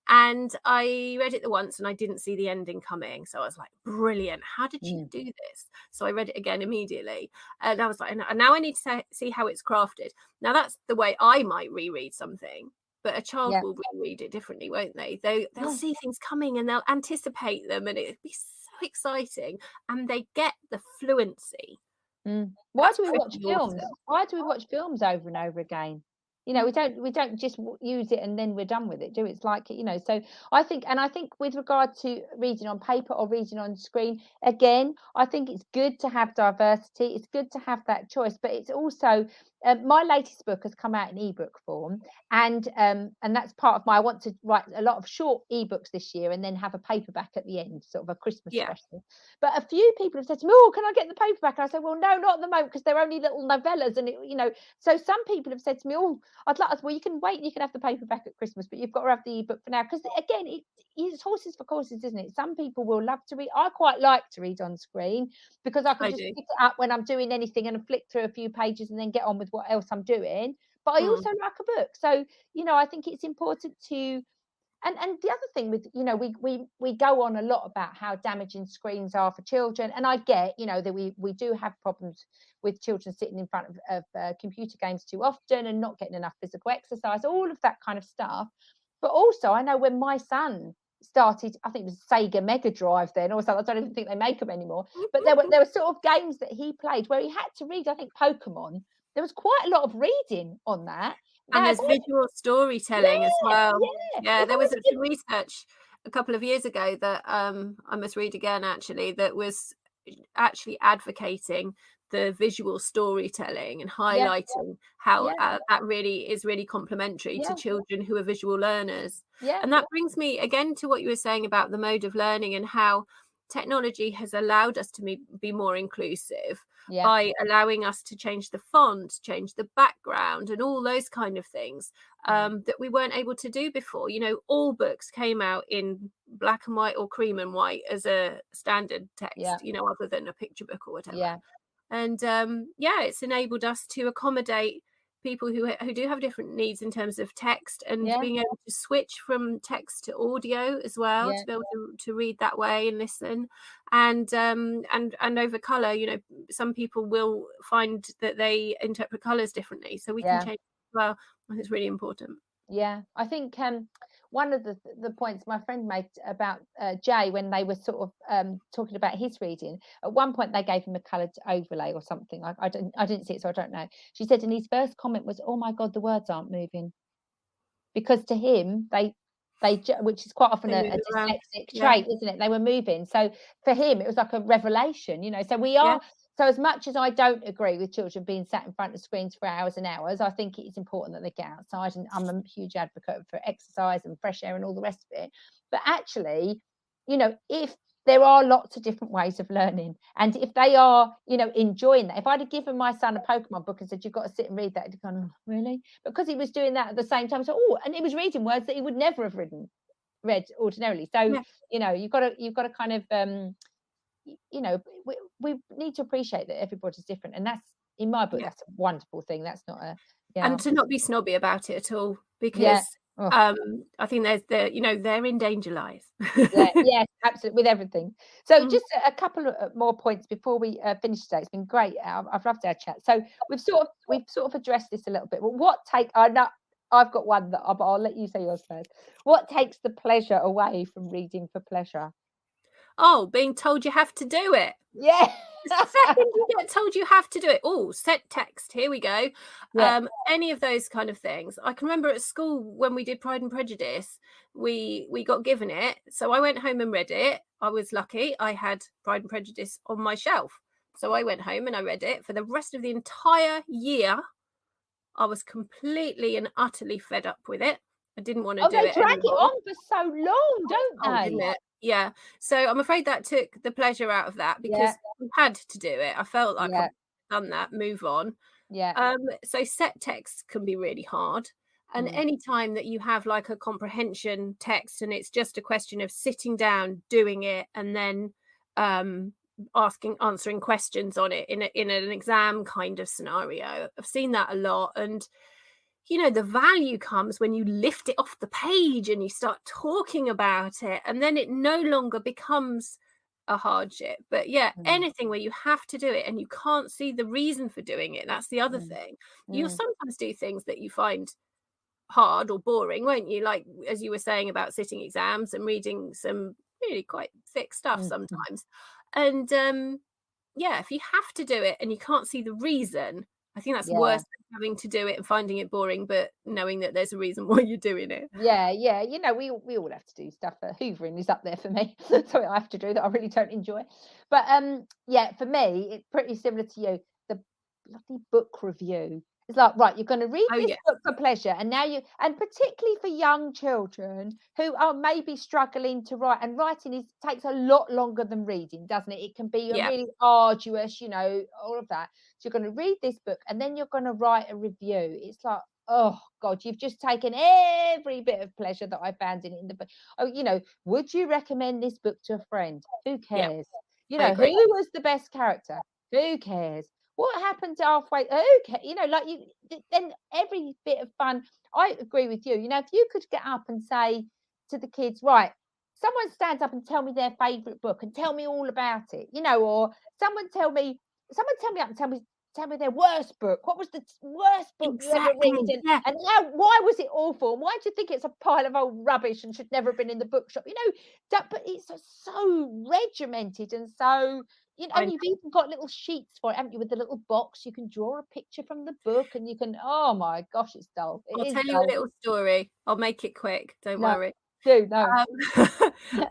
And I read it once and I didn't see the ending coming. So I was like, brilliant. How did she do this? So I read it again immediately. And I was like, and now I need to see how it's crafted. Now that's the way I might reread something. But a child will reread it differently, won't they? They'll see things coming and they'll anticipate them, and it'd be exciting, and they get the fluency. Why That's do we watch pretty films? awesome. Why do we watch films over and over again? You know, we don't just use it and then we're done with it, do we? It's like, you know, so I think with regard to reading on paper or reading on screen, again, I think it's good to have diversity. It's good to have that choice, but it's also my latest book has come out in ebook form, and that's part of my. I want to write a lot of short ebooks this year, and then have a paperback at the end, sort of a Christmas Yeah. special. But a few people have said to me, "Oh, can I get the paperback?" And I said, "Well, no, not at the moment because they're only little novellas." And you know, so some people have said to me, "Oh, I'd like." Well, you can wait. You can have the paperback at Christmas, but you've got to have the ebook for now because again, it's horses for courses, isn't it? Some people will love to read. I quite like to read on screen because I can I just do. pick it up when I'm doing anything and flick through a few pages and then get on with what else I'm doing. But I Mm. also like a book, so you know, I think it's important to and the other thing with, you know, we go on a lot about how damaging screens are for children, and I get, you know, that we do have problems with children sitting in front of computer games too often and not getting enough physical exercise, all of that kind of stuff. But also, I know when my son started, I think it was Sega Mega Drive then, or something. I don't even think they make them anymore. But there were sort of games that he played where he had to read. I think Pokemon. There was quite a lot of reading on that. And Now, there's visual storytelling as yeah, well. yeah. Yeah, If there I was was some research a couple of years ago that I must read again actually, that was actually advocating the visual storytelling and Yeah, highlighting how yeah, that really is really complementary to yeah, children who are visual learners. yeah, And that brings me again to what you were saying about the mode of learning and how technology has allowed us to be more inclusive yeah, by allowing us to change the font, change the background, and all those kind of things mm, that we weren't able to do before. You know, all books came out in black and white or cream and white as a standard yeah, text, you know, other than a picture book or whatever. yeah, And yeah, it's enabled us to accommodate people who do have different needs in terms of text, and yeah, being able to switch from text to audio as well, yeah, to be able to read that way and listen. And over color, you know, some people will find that they interpret colors differently, so we can yeah. change as well. I think it's really important. Yeah, I think one of the points my friend made about Jay when they were sort of talking about his reading. At one point, they gave him a coloured overlay or something. I didn't see it, so I don't know. She said, and his first comment was, "Oh my God, the words aren't moving," because to him which is quite often They move a around. dyslexic Yeah, trait, isn't it? They were moving. So for him, it was like a revelation, you know. So we yeah, are so as much as I don't agree with children being sat in front of screens for hours and hours, I think it's important that they get outside. And I'm a huge advocate for exercise and fresh air and all the rest of it. But actually, you know, if there are lots of different ways of learning. And if they are, you know, enjoying that, if I'd have given my son a Pokemon book and said, "You've got to sit and read that," he'd gone, "Oh, really?" Because he was doing that at the same time. So, oh, and he was reading words that he would never have read ordinarily. So, yeah, you know, you've got to kind of, you know, we need to appreciate that everybody's different. And that's, in my book, yeah. that's a wonderful thing. That's not yeah, And to not be snobby about it at all, yeah. because Oh, I think you know, therein danger lies. yeah, yes, absolutely, with everything. So Mm. just a couple of more points before we finish today. It's been great. I've loved our chat. So we've sort of addressed this a little bit. Well, what take I know I've got one that but I'll let you say yours first. What takes the pleasure away from reading for pleasure? Oh, being told you have to do it. Yeah. The second you get told you have to do it, oh, set text, here we go. Yeah. Any of those kind of things. I can remember at school when we did Pride and Prejudice, we got given it. So I went home and read it. I was lucky. I had Pride and Prejudice on my shelf. So I went home and I read it for the rest of the entire year. I was completely and utterly fed up with it. I didn't want to Oh, do they it drag it anymore. on for so long, don't Oh, didn't they? it? Yeah. So I'm afraid that took the pleasure out of that Yeah, because I had to do it. I felt like I've yeah, done that, move on. yeah. So set text can be really hard. And Mm, any time that you have like a comprehension text and it's just a question of sitting down, doing it, and then um answering questions on it in an exam kind of scenario. I've seen that a lot. And you know, the value comes when you lift it off the page and you start talking about it, and then it no longer becomes a hardship. But yeah, mm, anything where you have to do it and you can't see the reason for doing it, that's the other mm, thing. You'll mm. sometimes do things that you find hard or boring, won't you? Like, as you were saying about sitting exams and reading some really quite thick stuff Mm-hmm. sometimes. And yeah, if you have to do it and you can't see the reason, I think that's Yeah. worse than having to do it and finding it boring, but knowing that there's a reason why you're doing it. Yeah, yeah. We all have to do stuff. Hoovering is up there for me. Something I have to do that I really don't enjoy. But yeah, for me, it's pretty similar to you. The bloody book review. It's like, right, you're going to read Oh this yeah, book for pleasure, and now and particularly for young children who are maybe struggling to write, and writing takes a lot longer than reading, doesn't it? It can be a yeah. really arduous, all of that. So you're going to read this book, and then you're going to write a review. It's like, oh God, you've just taken every bit of pleasure that I found in it in the book. Oh, would you recommend this book to a friend? Who Yeah, cares? I Who agree. was the best character? Who cares? What happened halfway? Who cares? Like then every bit of fun. I agree with you. If you could get up and say to the kids, right, someone stands up and tell me their favourite book and tell me all about it, or someone tell me up and tell me their worst book. What was the worst book you ever read? Exactly. Yeah. And why was it awful? And why do you think it's a pile of old rubbish and should never have been in the bookshop? But it's so regimented and so, I and you've even got little sheets for it, haven't you? With the little box, you can draw a picture from the book and you can, oh my gosh, it's dull. I'll It is tell you a dull. little story. I'll make it quick. Don't No, worry. do, no.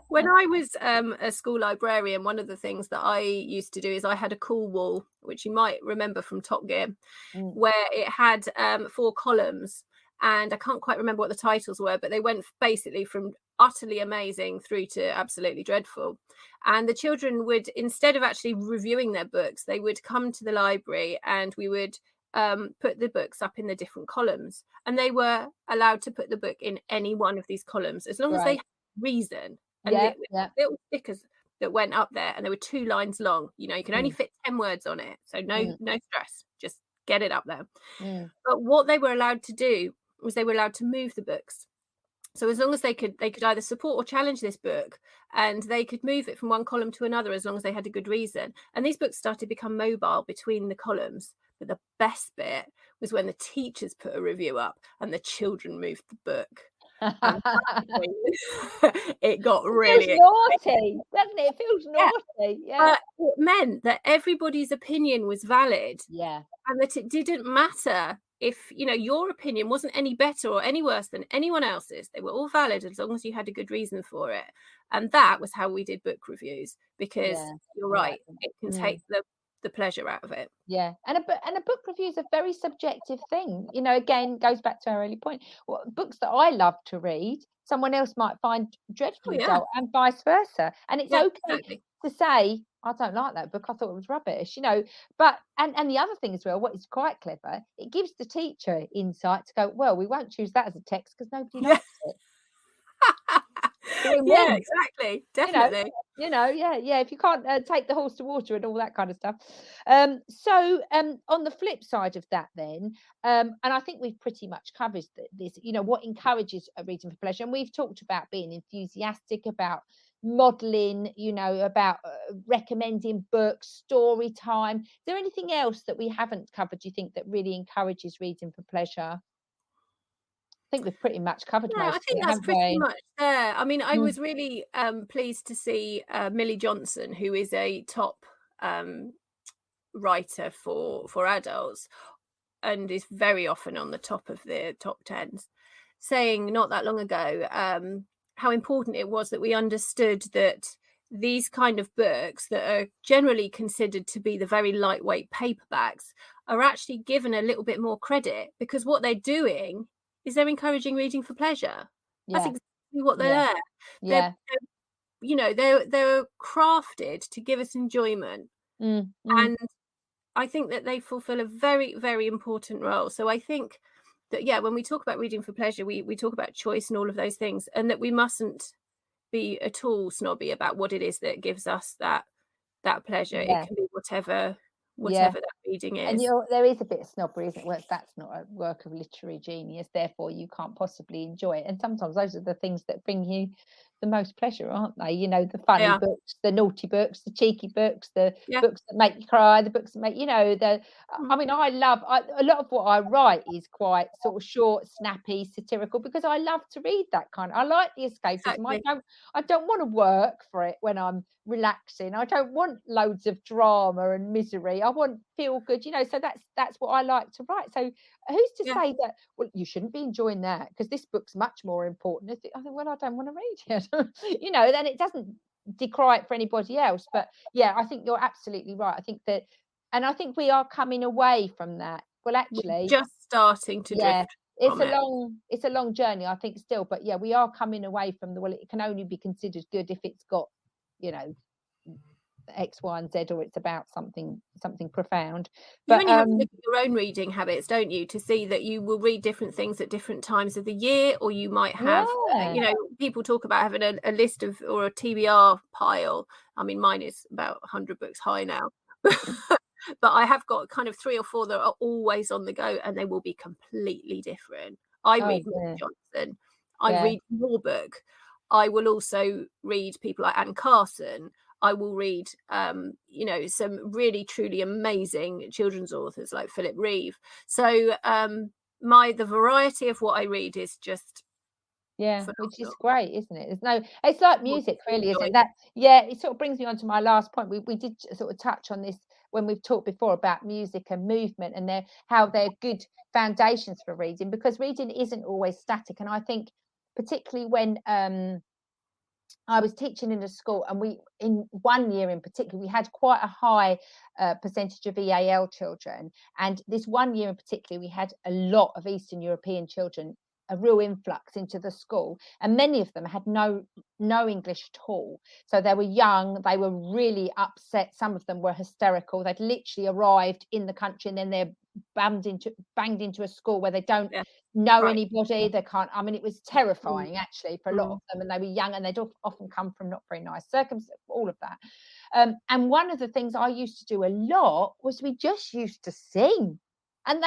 When I was a school librarian, one of the things that I used to do is I had a cool wall, which you might remember from Top Gear, Mm, where it had 4 columns. And I can't quite remember what the titles were, but they went basically from utterly amazing through to absolutely dreadful. And the children would, instead of actually reviewing their books, they would come to the library and we would put the books up in the different columns. And they were allowed to put the book in any one of these columns as long as they right. had reason and Yeah, yeah. little stickers that went up there, and they were 2 lines long. You can only Mm, fit 10 words on it, so no mm, no stress, just get it up there. mm. But what they were allowed to do was they were allowed to move the books. So as long as they could either support or challenge this book, and they could move it from one column to another as long as they had a good reason. And these books started to become mobile between the columns. But the best bit was when the teachers put a review up and the children moved the book. And it got It feels really exciting. naughty, doesn't it? It feels Yeah, naughty. Yeah. but it meant that everybody's opinion was valid, Yeah. and that it didn't matter if your opinion wasn't any better or any worse than anyone else's. They were all valid as long as you had a good reason for it. And that was how we did book reviews, because Yeah. you're I like right, them. it can Mm. take the pleasure out of it. Yeah, and a book review is a very subjective thing. Again, goes back to our early point. Books that I love to read, someone else might find Oh dreadfully yeah, dull, and vice versa. And it's yeah, okay exactly. to say, I don't like that book. I thought it was rubbish. But and the other thing as well, what is quite clever, it gives the teacher insight to go, well, we won't choose that as a text because nobody Yeah. likes it. Win Yeah, win. exactly. You know Definitely. yeah, yeah, if you can't, take the horse to water and all that kind of stuff. On the flip side of that then, and I think we've pretty much covered this, what encourages a reading for pleasure, and we've talked about being enthusiastic, about modeling, about, recommending books, story time. Is there anything else that we haven't covered, do you think, that really encourages reading for pleasure? I think we've pretty much covered Yeah, I most of think it, that's haven't pretty we? much there. I mean, I Mm, was really pleased to see Millie Johnson, who is a top um, writer for adults and is very often on the top of the top tens, saying not that long ago how important it was that we understood that these kind of books that are generally considered to be the very lightweight paperbacks are actually given a little bit more credit, because what they're doing is they're encouraging reading for pleasure. That's yeah, exactly what they're yeah, there. yeah. They're crafted to give us enjoyment, Mm, mm. and I think that they fulfill a very, very important role. So I think that, yeah, when we talk about reading for pleasure, we talk about choice and all of those things, and that we mustn't be at all snobby about what it is that gives us that pleasure. It Yeah, can be whatever yeah. that reading And is. there is a bit of snobbery, isn't it? Well, that's not a work of literary genius, therefore you can't possibly enjoy it. And sometimes those are the things that bring you the most pleasure, aren't they? You know, the funny Yeah. books, the naughty books, the cheeky books, the Yeah. books that make you cry, the books that make, you know, I Mm. mean, a lot of what I write is quite sort of short, snappy, satirical, because I love to read that kind. I like the escapism. Exactly. I don't want to work for it when I'm relaxing. I don't want loads of drama and misery. I want feel good, you know. So that's what I like to write. So who's to Yeah. say that, well, you shouldn't be enjoying that because this book's much more important? I think, well, I don't want to read it. You know, then it doesn't decry it for anybody else. But yeah, I think you're absolutely right. I think that, and I think we are coming away from that. Well, We're actually, just starting to yeah, drift from it. it's a long journey, I think, still. But yeah, we are coming away from the, well, it can only be considered good if it's got, you know, X, Y, and Z, or it's about something profound. You But only have to look at your own reading habits, don't you, to see that you will read different things at different times of the year, or you might have, yeah, you know, people talk about having a list of, or a TBR pile. I mean, mine is about 100 books high now. But I have got kind of 3 or 4 that are always on the go, and they will be completely different. I oh read Mark yeah, Johnson. I yeah, read your book. I will also read people like Anne Carson. I will read, you know, some really truly amazing children's authors like Philip Reeve. So the variety of what I read is just yeah, which is phenomenal. great, isn't it? It's like What music, you really, isn't enjoy. it? That, yeah, it sort of brings me on to my last point. We did sort of touch on this when we've talked before about music and movement, and how they're good foundations for reading, because reading isn't always static. And I think particularly when I was teaching in a school, and in one year in particular, we had quite a high percentage of EAL children. And this one year in particular, we had a lot of Eastern European children, a real influx into the school, and many of them had no English at all. So they were young, they were really upset. Some of them were hysterical. They'd literally arrived in the country, and then they're banged into a school where they don't Yeah, know right. anybody. They can't, I mean, it was Mm, terrifying actually for a lot of mm. them, and they were young, and they'd often come from not very nice circumstances, all of that. And one of the things I used to do a lot was we just used to sing. And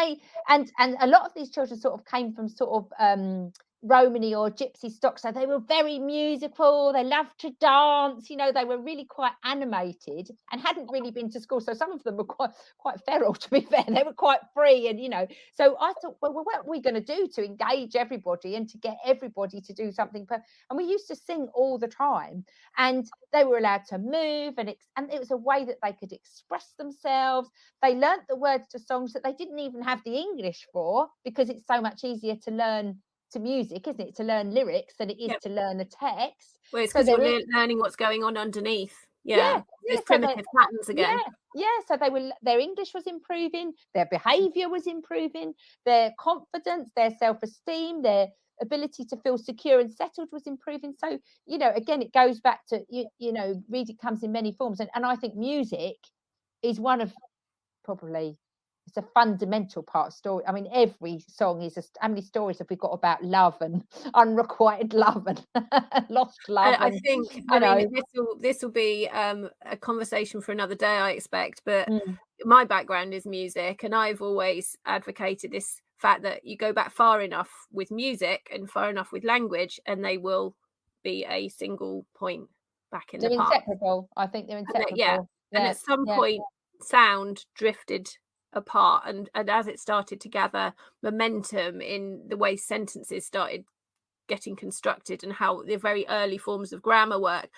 and a lot of these children sort of came from sort of Romany or gypsy stock, so they were very musical, they loved to dance, you know, they were really quite animated and hadn't really been to school. So some of them were quite feral, to be fair. They were quite free, and you know, so I thought, well, what are we going to do to engage everybody and to get everybody to do something? And we used to sing all the time, and they were allowed to move, and it was a way that they could express themselves. They learnt the words to songs that they didn't even have the English for, because it's so much easier to learn to music, isn't it, to learn lyrics than it is Yeah. to learn a text. Well, it's So because you're they're, learning what's going on underneath. yeah, Yeah. yeah, Those so they, primitive patterns again. yeah, so their English was improving, their behavior was improving, their confidence, their self-esteem, their ability to feel secure and settled was improving. So, you know, again, it goes back to, you know, reading comes in many forms, and I think music is one of, probably, it's a fundamental part of story. I mean, every song is how many stories have we got about love and unrequited love and lost love, I and think, you I mean, know, this will be a conversation for another day, I expect. But mm, my background is music, and I've always advocated this fact that you go back far enough with music and far enough with language, and they will be a single point back in the they're past. inseparable. I think they're And yeah, inseparable. and Yeah, at some yeah. point, sound drifted apart, and as it started to gather momentum in the way sentences started getting constructed and how the very early forms of grammar work,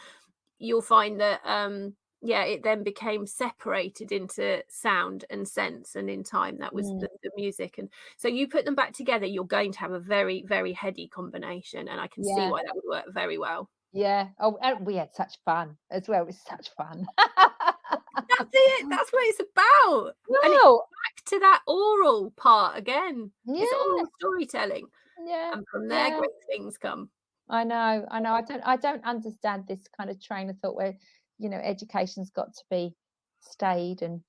you'll find that yeah, it then became separated into sound and sense, and in time that was Mm, the music. And so you put them back together, you're going to have a very, very heady combination, and I can see yeah, why that would work very well. yeah. Oh, and we had such fun as well. It was such fun. That's it, that's what it's about. And it Well, back to that oral part again. It's yeah, oral storytelling, yeah, and from there yeah. great things come. I know, I know. I don't understand this kind of train of thought where, you know, education's got to be staid and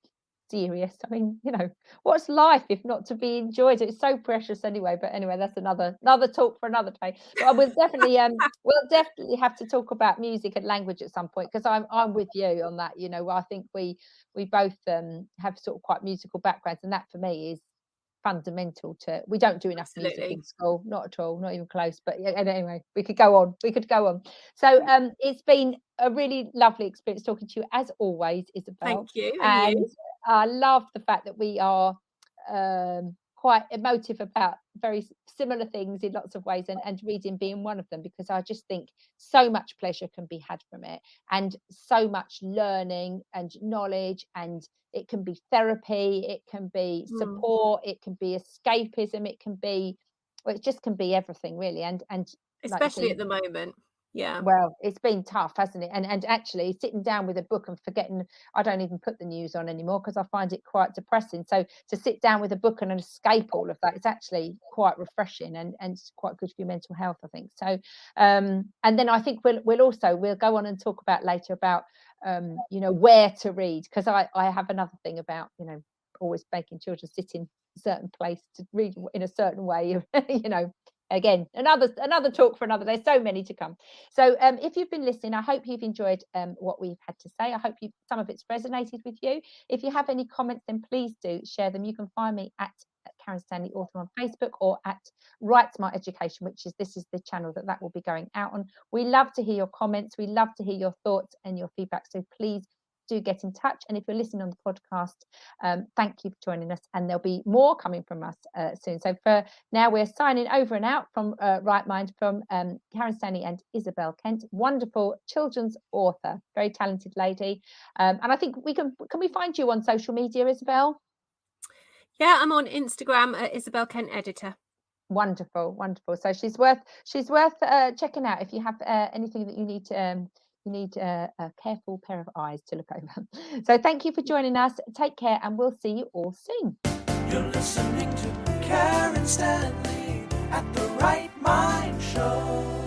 serious. I mean, you know, what's life if not to be enjoyed? It's so precious anyway. But anyway, that's another talk for another day. But I will definitely we'll definitely have to talk about music and language at some point, because I'm with you on that. You know, I think we both have sort of quite musical backgrounds, and that for me is fundamental to. We don't do enough music Absolutely. in school, not at all, not even close. But anyway, we could go on. So it's been a really lovely experience talking to you as always, Isobel. Thank you, and And you. I love the fact that we are quite emotive about very similar things in lots of ways, and reading being one of them, because I just think so much pleasure can be had from it, and so much learning and knowledge, and it can be therapy, it can be support, it can be escapism, it can be, well, it just can be everything really. And like you Especially say, at the moment. Yeah. well, it's been tough, hasn't it? And actually sitting down with a book and forgetting, I don't even put the news on anymore because I find it quite depressing. So to sit down with a book and escape all of that, it's actually quite refreshing, and it's quite good for your mental health, I think. So and then I think we'll go on and talk about later about where to read, because I have another thing about always making children sit in a certain place to read in a certain way. Again, another talk for another day. So many to come. So if you've been listening, I hope you've enjoyed what we've had to say. I hope some of it's resonated with you. If you have any comments, then please do share them. You can find me at Karen Stanley Author on Facebook, or at Write Smart Education, this is the channel that will be going out on. We love to hear your comments. We love to hear your thoughts and your feedback. So please do get in touch. And if you're listening on the podcast, thank you for joining us, and there'll be more coming from us soon. So for now, we're signing over and out from Right Mind, from Karen Stanley and Isobel Kent, wonderful children's author, very talented lady. And I think can we find you on social media, Isobel? Yeah, I'm on Instagram at Isobel Kent Editor. Wonderful. So she's worth checking out if you have anything that you need a careful pair of eyes to look over. So thank you for joining us. Take care, and we'll see you all soon. You're listening to Karen Stanley at the Right Mind Show.